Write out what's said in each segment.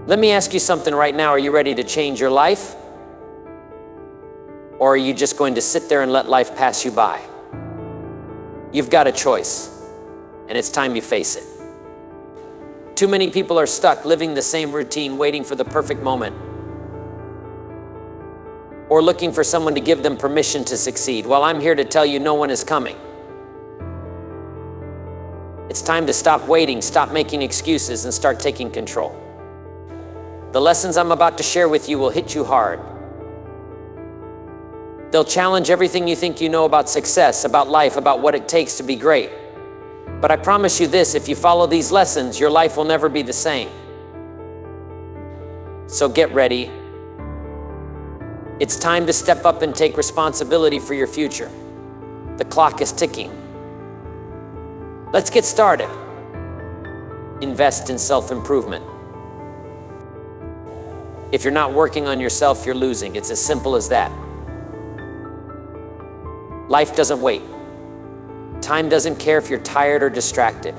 Let me ask you something right now. Are you ready to change your life? Or are you just going to sit there and let life pass you by? You've got a choice, and it's time you face it. Too many people are stuck living the same routine, waiting for the perfect moment, or looking for someone to give them permission to succeed. Well, I'm here to tell you no one is coming. It's time to stop waiting, stop making excuses, and start taking control. The lessons I'm about to share with you will hit you hard. They'll challenge everything you think you know about success, about life, about what it takes to be great. But I promise you this, if you follow these lessons, your life will never be the same. So get ready. It's time to step up and take responsibility for your future. The clock is ticking. Let's get started. Invest in self-improvement. If you're not working on yourself, you're losing. It's as simple as that. Life doesn't wait. Time doesn't care if you're tired or distracted.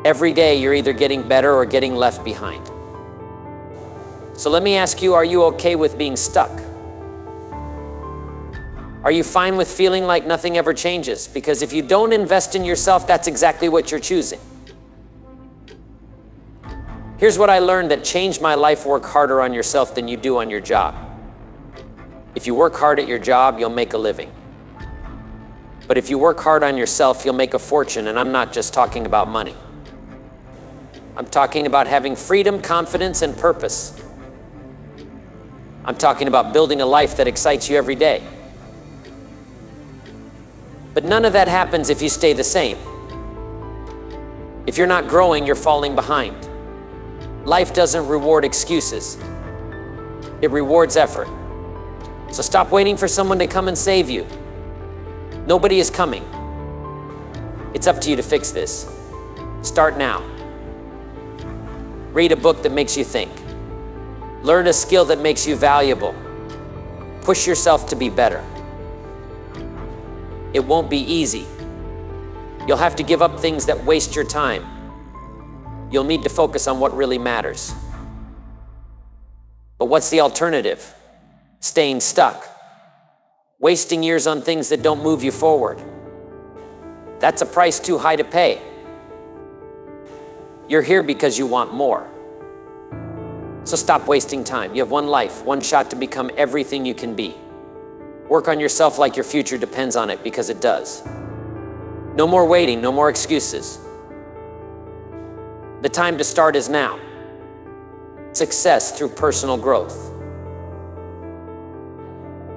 Every day you're either getting better or getting left behind. So let me ask you, are you okay with being stuck? Are you fine with feeling like nothing ever changes? Because if you don't invest in yourself, that's exactly what you're choosing. Here's what I learned that changed my life: work harder on yourself than you do on your job. If you work hard at your job, you'll make a living. But if you work hard on yourself, you'll make a fortune, and I'm not just talking about money. I'm talking about having freedom, confidence, and purpose. I'm talking about building a life that excites you every day. But none of that happens if you stay the same. If you're not growing, you're falling behind. Life doesn't reward excuses. It rewards effort. So stop waiting for someone to come and save you. Nobody is coming. It's up to you to fix this. Start now. Read a book that makes you think. Learn a skill that makes you valuable. Push yourself to be better. It won't be easy. You'll have to give up things that waste your time. You'll need to focus on what really matters. But what's the alternative? Staying stuck. Wasting years on things that don't move you forward. That's a price too high to pay. You're here because you want more. So stop wasting time. You have one life, one shot to become everything you can be. Work on yourself like your future depends on it, because it does. No more waiting, no more excuses. The time to start is now. Success through personal growth.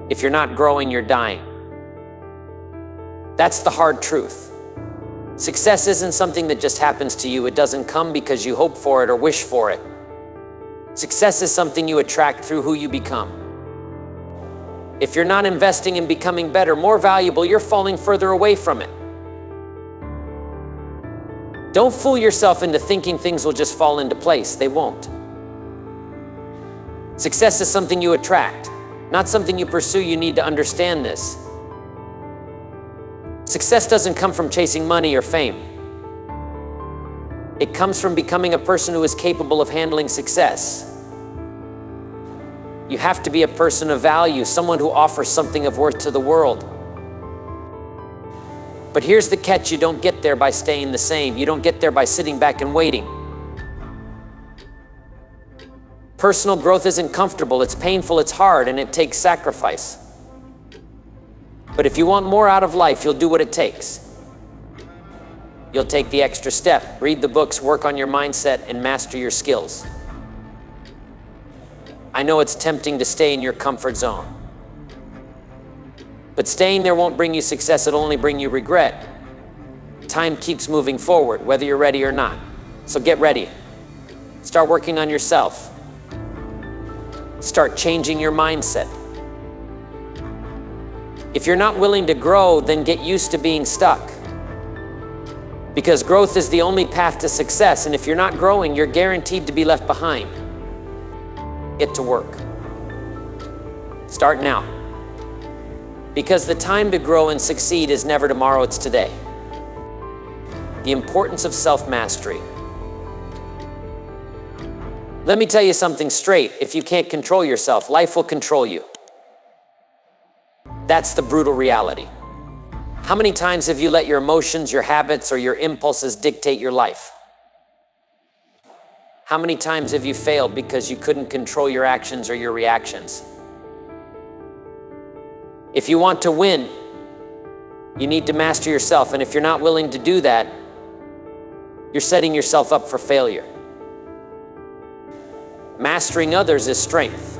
If you're not growing, you're dying. That's the hard truth. Success isn't something that just happens to you. It doesn't come because you hope for it or wish for it. Success is something you attract through who you become. If you're not investing in becoming better, more valuable, you're falling further away from it. Don't fool yourself into thinking things will just fall into place. They won't. Success is something you attract, not something you pursue. You need to understand this. Success doesn't come from chasing money or fame. It comes from becoming a person who is capable of handling success. You have to be a person of value, someone who offers something of worth to the world. But here's the catch: you don't get there by staying the same. You don't get there by sitting back and waiting. Personal growth isn't comfortable, it's painful, it's hard, and it takes sacrifice. But if you want more out of life, you'll do what it takes. You'll take the extra step, read the books, work on your mindset, and master your skills. I know it's tempting to stay in your comfort zone. But staying there won't bring you success, it'll only bring you regret. Time keeps moving forward, whether you're ready or not. So get ready. Start working on yourself. Start changing your mindset. If you're not willing to grow, then get used to being stuck. Because growth is the only path to success, and if you're not growing, you're guaranteed to be left behind. Get to work. Start now. Because the time to grow and succeed is never tomorrow, it's today. The importance of self-mastery. Let me tell you something straight. If you can't control yourself, life will control you. That's the brutal reality. How many times have you let your emotions, your habits, or your impulses dictate your life? How many times have you failed because you couldn't control your actions or your reactions? If you want to win, you need to master yourself. And if you're not willing to do that, you're setting yourself up for failure. Mastering others is strength.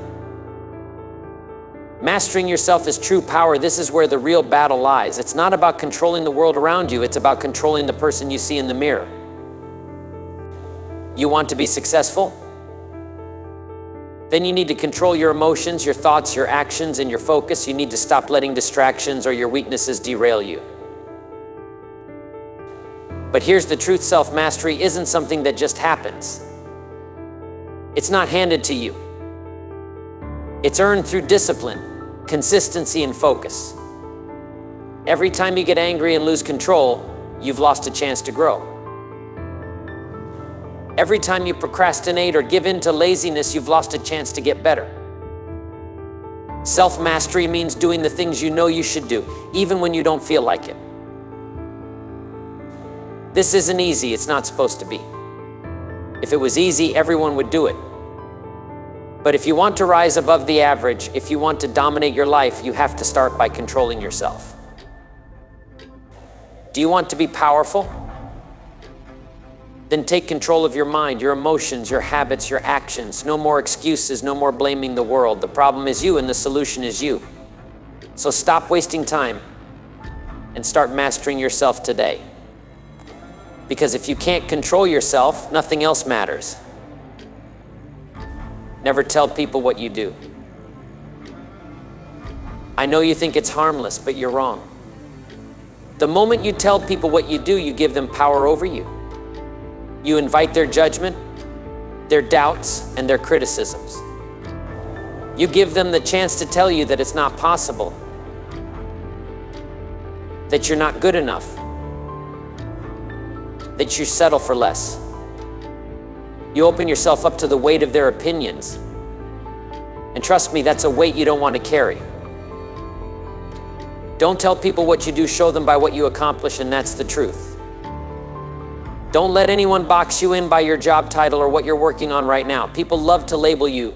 Mastering yourself is true power. This is where the real battle lies. It's not about controlling the world around you. It's about controlling the person you see in the mirror. You want to be successful? Then you need to control your emotions, your thoughts, your actions, and your focus. You need to stop letting distractions or your weaknesses derail you. But here's the truth: self-mastery isn't something that just happens. It's not handed to you. It's earned through discipline, consistency, and focus. Every time you get angry and lose control, you've lost a chance to grow. Every time you procrastinate or give in to laziness, you've lost a chance to get better. Self-mastery means doing the things you know you should do, even when you don't feel like it. This isn't easy. It's not supposed to be. If it was easy, everyone would do it. But if you want to rise above the average, if you want to dominate your life, you have to start by controlling yourself. Do you want to be powerful? Then take control of your mind, your emotions, your habits, your actions. No more excuses, no more blaming the world. The problem is you and the solution is you. So stop wasting time and start mastering yourself today. Because if you can't control yourself, nothing else matters. Never tell people what you do. I know you think it's harmless, but you're wrong. The moment you tell people what you do, you give them power over you. You invite their judgment, their doubts, and their criticisms. You give them the chance to tell you that it's not possible, that you're not good enough, that you settle for less. You open yourself up to the weight of their opinions. And trust me, that's a weight you don't want to carry. Don't tell people what you do, show them by what you accomplish, and that's the truth. Don't let anyone box you in by your job title or what you're working on right now. People love to label you.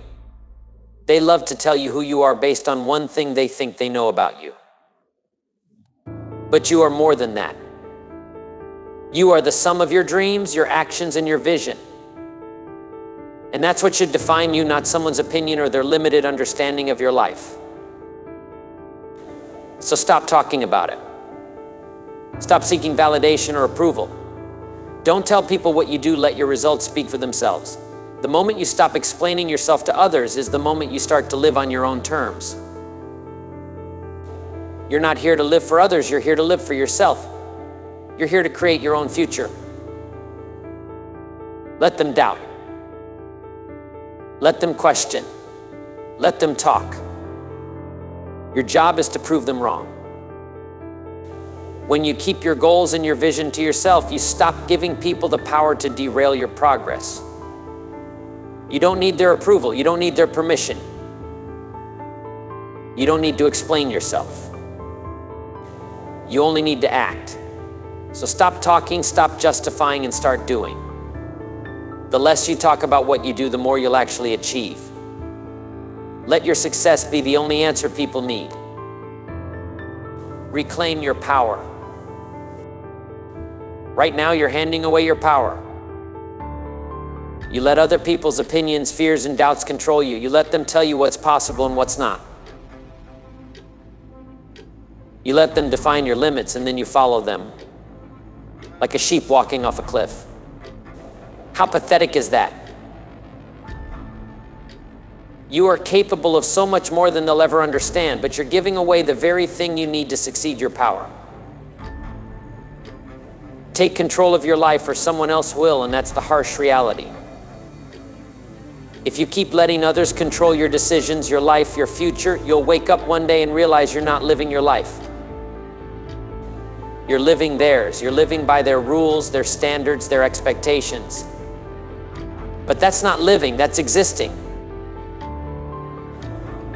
They love to tell you who you are based on one thing they think they know about you. But you are more than that. You are the sum of your dreams, your actions, and your vision. And that's what should define you, not someone's opinion or their limited understanding of your life. So stop talking about it. Stop seeking validation or approval. Don't tell people what you do, let your results speak for themselves. The moment you stop explaining yourself to others is the moment you start to live on your own terms. You're not here to live for others, you're here to live for yourself. You're here to create your own future. Let them doubt. Let them question. Let them talk. Your job is to prove them wrong. When you keep your goals and your vision to yourself, you stop giving people the power to derail your progress. You don't need their approval. You don't need their permission. You don't need to explain yourself. You only need to act. So stop talking, stop justifying, and start doing. The less you talk about what you do, the more you'll actually achieve. Let your success be the only answer people need. Reclaim your power. Right now, you're handing away your power. You let other people's opinions, fears, and doubts control you. You let them tell you what's possible and what's not. You let them define your limits, and then you follow them, like a sheep walking off a cliff. How pathetic is that? You are capable of so much more than they'll ever understand, but you're giving away the very thing you need to succeed your power. Take control of your life or someone else will, and that's the harsh reality. If you keep letting others control your decisions, your life, your future, you'll wake up one day and realize you're not living your life. You're living theirs. You're living by their rules, their standards, their expectations. But that's not living, that's existing.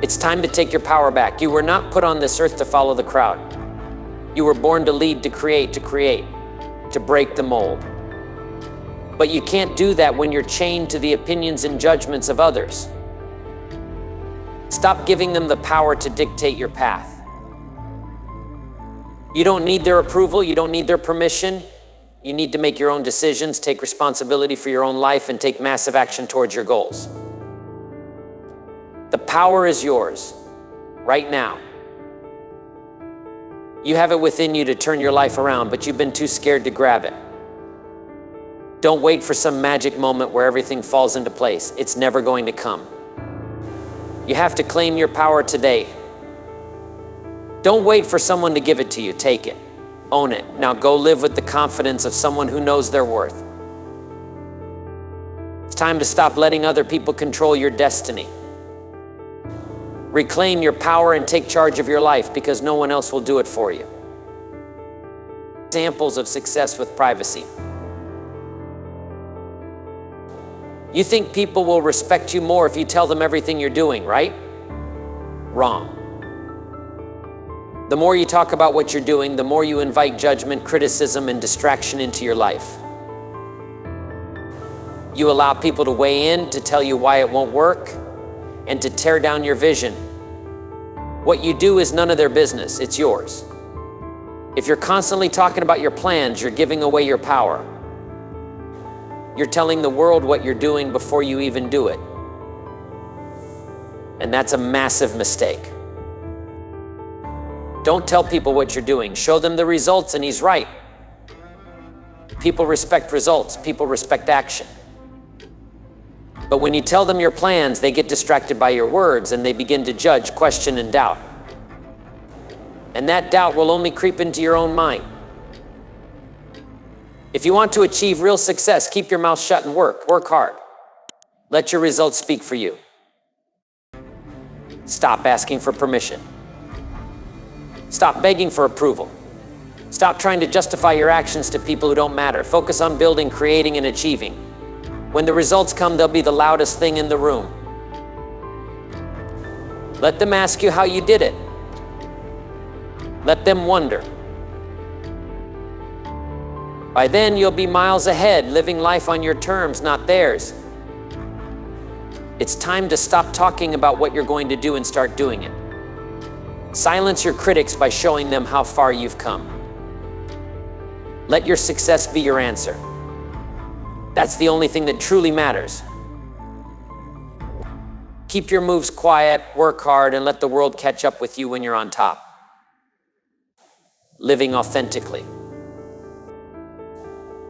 It's time to take your power back. You were not put on this earth to follow the crowd. You were born to lead, to create, to break the mold. But you can't do that when you're chained to the opinions and judgments of others. Stop giving them the power to dictate your path. You don't need their approval, you don't need their permission. You need to make your own decisions, take responsibility for your own life, and take massive action towards your goals. The power is yours, right now. You have it within you to turn your life around, but you've been too scared to grab it. Don't wait for some magic moment where everything falls into place. It's never going to come. You have to claim your power today. Don't wait for someone to give it to you. Take it. Own it. Now go live with the confidence of someone who knows their worth. It's time to stop letting other people control your destiny. Reclaim your power and take charge of your life, because no one else will do it for you. Examples of success with privacy. You think people will respect you more if you tell them everything you're doing, right? Wrong. The more you talk about what you're doing, the more you invite judgment, criticism, and distraction into your life. You allow people to weigh in, to tell you why it won't work, and to tear down your vision. What you do is none of their business, it's yours. If you're constantly talking about your plans, you're giving away your power. You're telling the world what you're doing before you even do it. And that's a massive mistake. Don't tell people what you're doing. Show them the results, and he's right. People respect results. People respect action. But when you tell them your plans, they get distracted by your words, and they begin to judge, question, and doubt. And that doubt will only creep into your own mind. If you want to achieve real success, keep your mouth shut and work. Work hard. Let your results speak for you. Stop asking for permission. Stop begging for approval. Stop trying to justify your actions to people who don't matter. Focus on building, creating, and achieving. When the results come, they'll be the loudest thing in the room. Let them ask you how you did it. Let them wonder. By then, you'll be miles ahead, living life on your terms, not theirs. It's time to stop talking about what you're going to do and start doing it. Silence your critics by showing them how far you've come. Let your success be your answer. That's the only thing that truly matters. Keep your moves quiet, work hard, and let the world catch up with you when you're on top. Living authentically.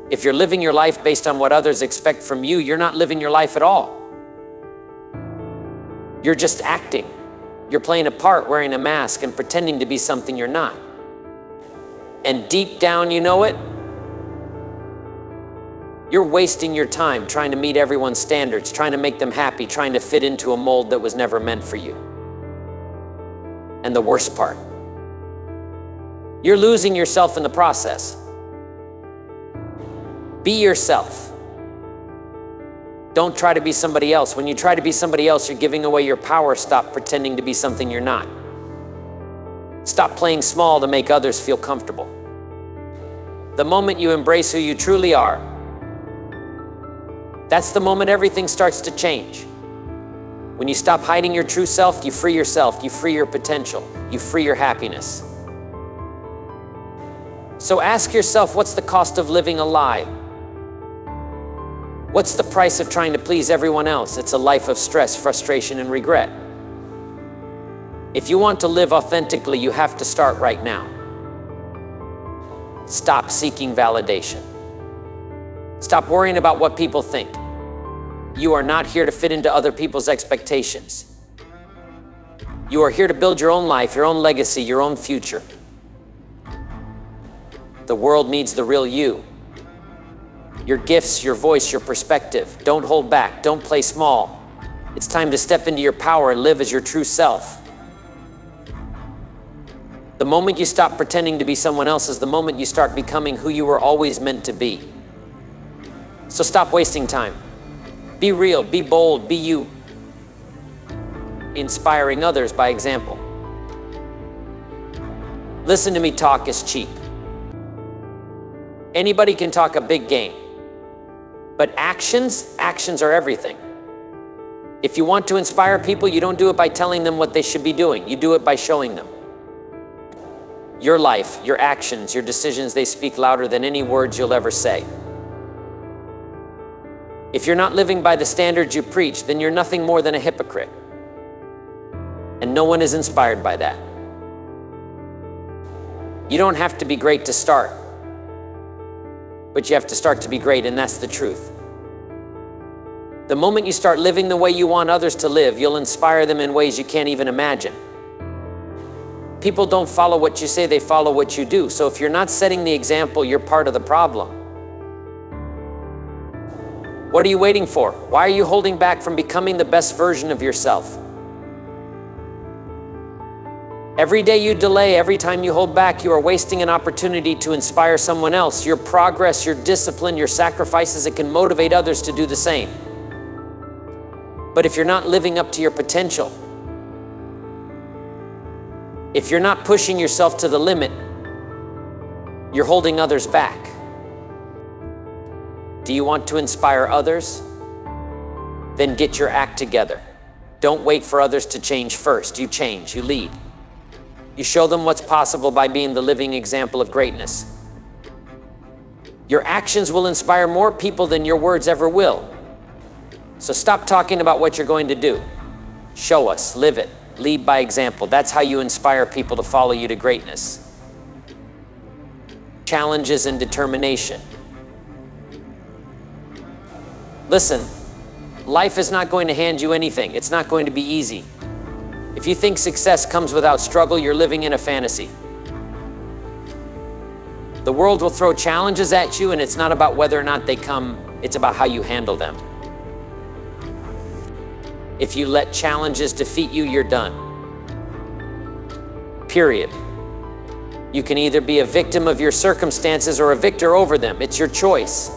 If you're living your life based on what others expect from you, you're not living your life at all. You're just acting. You're playing a part, wearing a mask, and pretending to be something you're not. And deep down, you know it. You're wasting your time trying to meet everyone's standards, trying to make them happy, trying to fit into a mold that was never meant for you. And the worst part, you're losing yourself in the process. Be yourself. Don't try to be somebody else. When you try to be somebody else, you're giving away your power. Stop pretending to be something you're not. Stop playing small to make others feel comfortable. The moment you embrace who you truly are, that's the moment everything starts to change. When you stop hiding your true self, you free yourself, you free your potential, you free your happiness. So ask yourself, what's the cost of living a lie? What's the price of trying to please everyone else? It's a life of stress, frustration, and regret. If you want to live authentically, you have to start right now. Stop seeking validation. Stop worrying about what people think. You are not here to fit into other people's expectations. You are here to build your own life, your own legacy, your own future. The world needs the real you. Your gifts, your voice, your perspective. Don't hold back. Don't play small. It's time to step into your power and live as your true self. The moment you stop pretending to be someone else is the moment you start becoming who you were always meant to be. So stop wasting time. Be real, be bold, be you. Inspiring others by example. Listen to me, talk is cheap. Anybody can talk a big game, but actions are everything. If you want to inspire people, you don't do it by telling them what they should be doing. You do it by showing them. Your life, your actions, your decisions, they speak louder than any words you'll ever say. If you're not living by the standards you preach, then you're nothing more than a hypocrite. And no one is inspired by that. You don't have to be great to start, but you have to start to be great, and that's the truth. The moment you start living the way you want others to live, you'll inspire them in ways you can't even imagine. People don't follow what you say, they follow what you do. So if you're not setting the example, you're part of the problem. What are you waiting for? Why are you holding back from becoming the best version of yourself? Every day you delay, every time you hold back, you are wasting an opportunity to inspire someone else. Your progress, your discipline, your sacrifices, it can motivate others to do the same. But if you're not living up to your potential, if you're not pushing yourself to the limit, you're holding others back. Do you want to inspire others? Then get your act together. Don't wait for others to change first. You change, you lead. You show them what's possible by being the living example of greatness. Your actions will inspire more people than your words ever will. So stop talking about what you're going to do. Show us, live it, lead by example. That's how you inspire people to follow you to greatness. Challenges and determination. Listen, life is not going to hand you anything. It's not going to be easy. If you think success comes without struggle, you're living in a fantasy. The world will throw challenges at you, and it's not about whether or not they come, it's about how you handle them. If you let challenges defeat you, you're done. Period. You can either be a victim of your circumstances or a victor over them. It's your choice.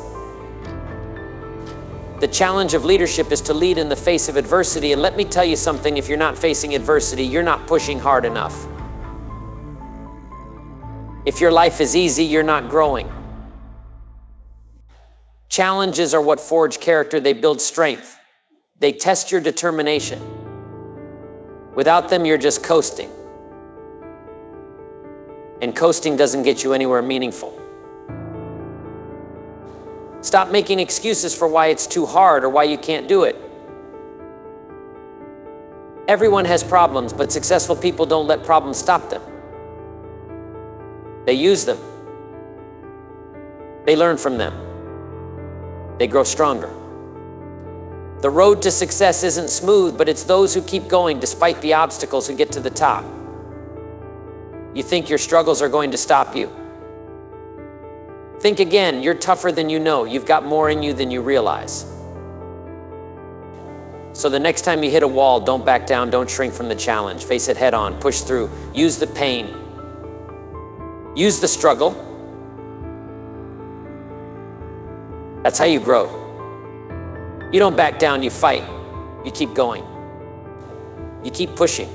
The challenge of leadership is to lead in the face of adversity. And let me tell you something, if you're not facing adversity, you're not pushing hard enough. If your life is easy, you're not growing. Challenges are what forge character. They build strength. They test your determination. Without them, you're just coasting. And coasting doesn't get you anywhere meaningful. Stop making excuses for why it's too hard or why you can't do it. Everyone has problems, but successful people don't let problems stop them. They use them. They learn from them. They grow stronger. The road to success isn't smooth, but it's those who keep going despite the obstacles who get to the top. You think your struggles are going to stop you? Think again. You're tougher than you know. You've got more in you than you realize. So the next time you hit a wall, don't back down, don't shrink from the challenge. Face it head on, push through, use the pain, use the struggle. That's how you grow. You don't back down, you fight. You keep going. You keep pushing.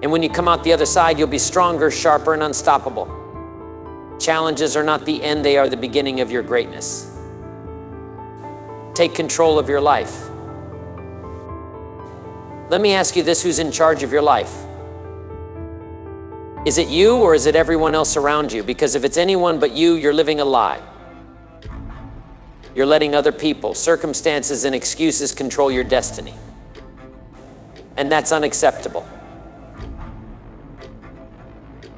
And when you come out the other side, you'll be stronger, sharper, and unstoppable. Challenges are not the end, they are the beginning of your greatness. Take control of your life. Let me ask you this, who's in charge of your life? Is it you or is it everyone else around you? Because if it's anyone but you, you're living a lie. You're letting other people, circumstances, and excuses control your destiny. And that's unacceptable.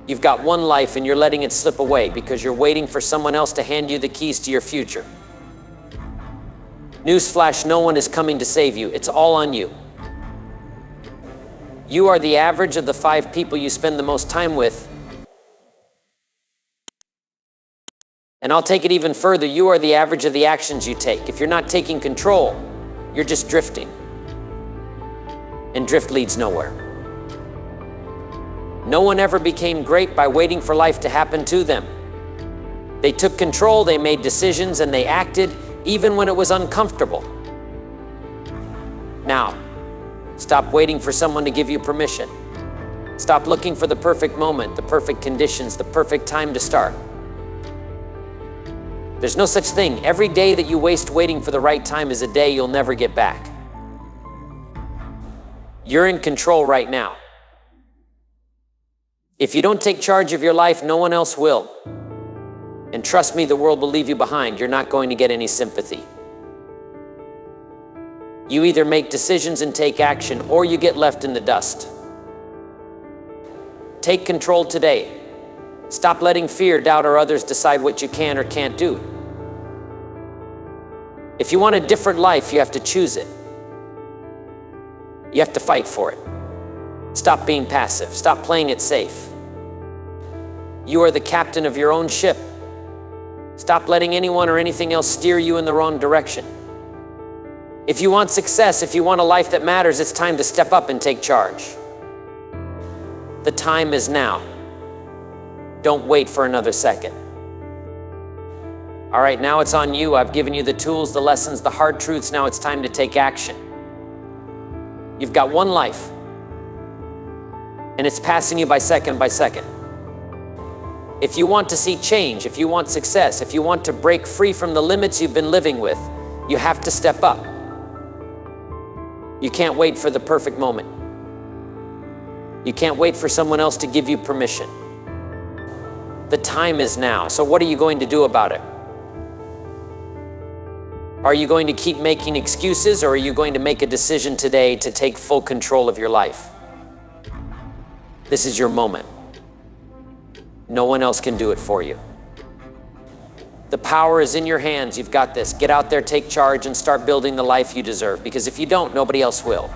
You've got one life and you're letting it slip away because you're waiting for someone else to hand you the keys to your future. Newsflash, no one is coming to save you. It's all on you. You are the average of the 5 people you spend the most time with. And I'll take it even further. You are the average of the actions you take. If you're not taking control, you're just drifting. And drift leads nowhere. No one ever became great by waiting for life to happen to them. They took control, they made decisions, and they acted, even when it was uncomfortable. Now, stop waiting for someone to give you permission. Stop looking for the perfect moment, the perfect conditions, the perfect time to start. There's no such thing. Every day that you waste waiting for the right time is a day you'll never get back. You're in control right now. If you don't take charge of your life, no one else will. And trust me, the world will leave you behind. You're not going to get any sympathy. You either make decisions and take action, or you get left in the dust. Take control today. Stop letting fear, doubt, or others decide what you can or can't do. If you want a different life, you have to choose it. You have to fight for it. Stop being passive. Stop playing it safe. You are the captain of your own ship. Stop letting anyone or anything else steer you in the wrong direction. If you want success, if you want a life that matters, it's time to step up and take charge. The time is now. Don't wait for another second. All right, now it's on you. I've given you the tools, the lessons, the hard truths. Now it's time to take action. You've got one life, and it's passing you by second by second. If you want to see change, if you want success, if you want to break free from the limits you've been living with, you have to step up. You can't wait for the perfect moment. You can't wait for someone else to give you permission. The time is now. So what are you going to do about it? Are you going to keep making excuses, or are you going to make a decision today to take full control of your life? This is your moment. No one else can do it for you. The power is in your hands. You've got this. Get out there, take charge, and start building the life you deserve. Because if you don't, nobody else will.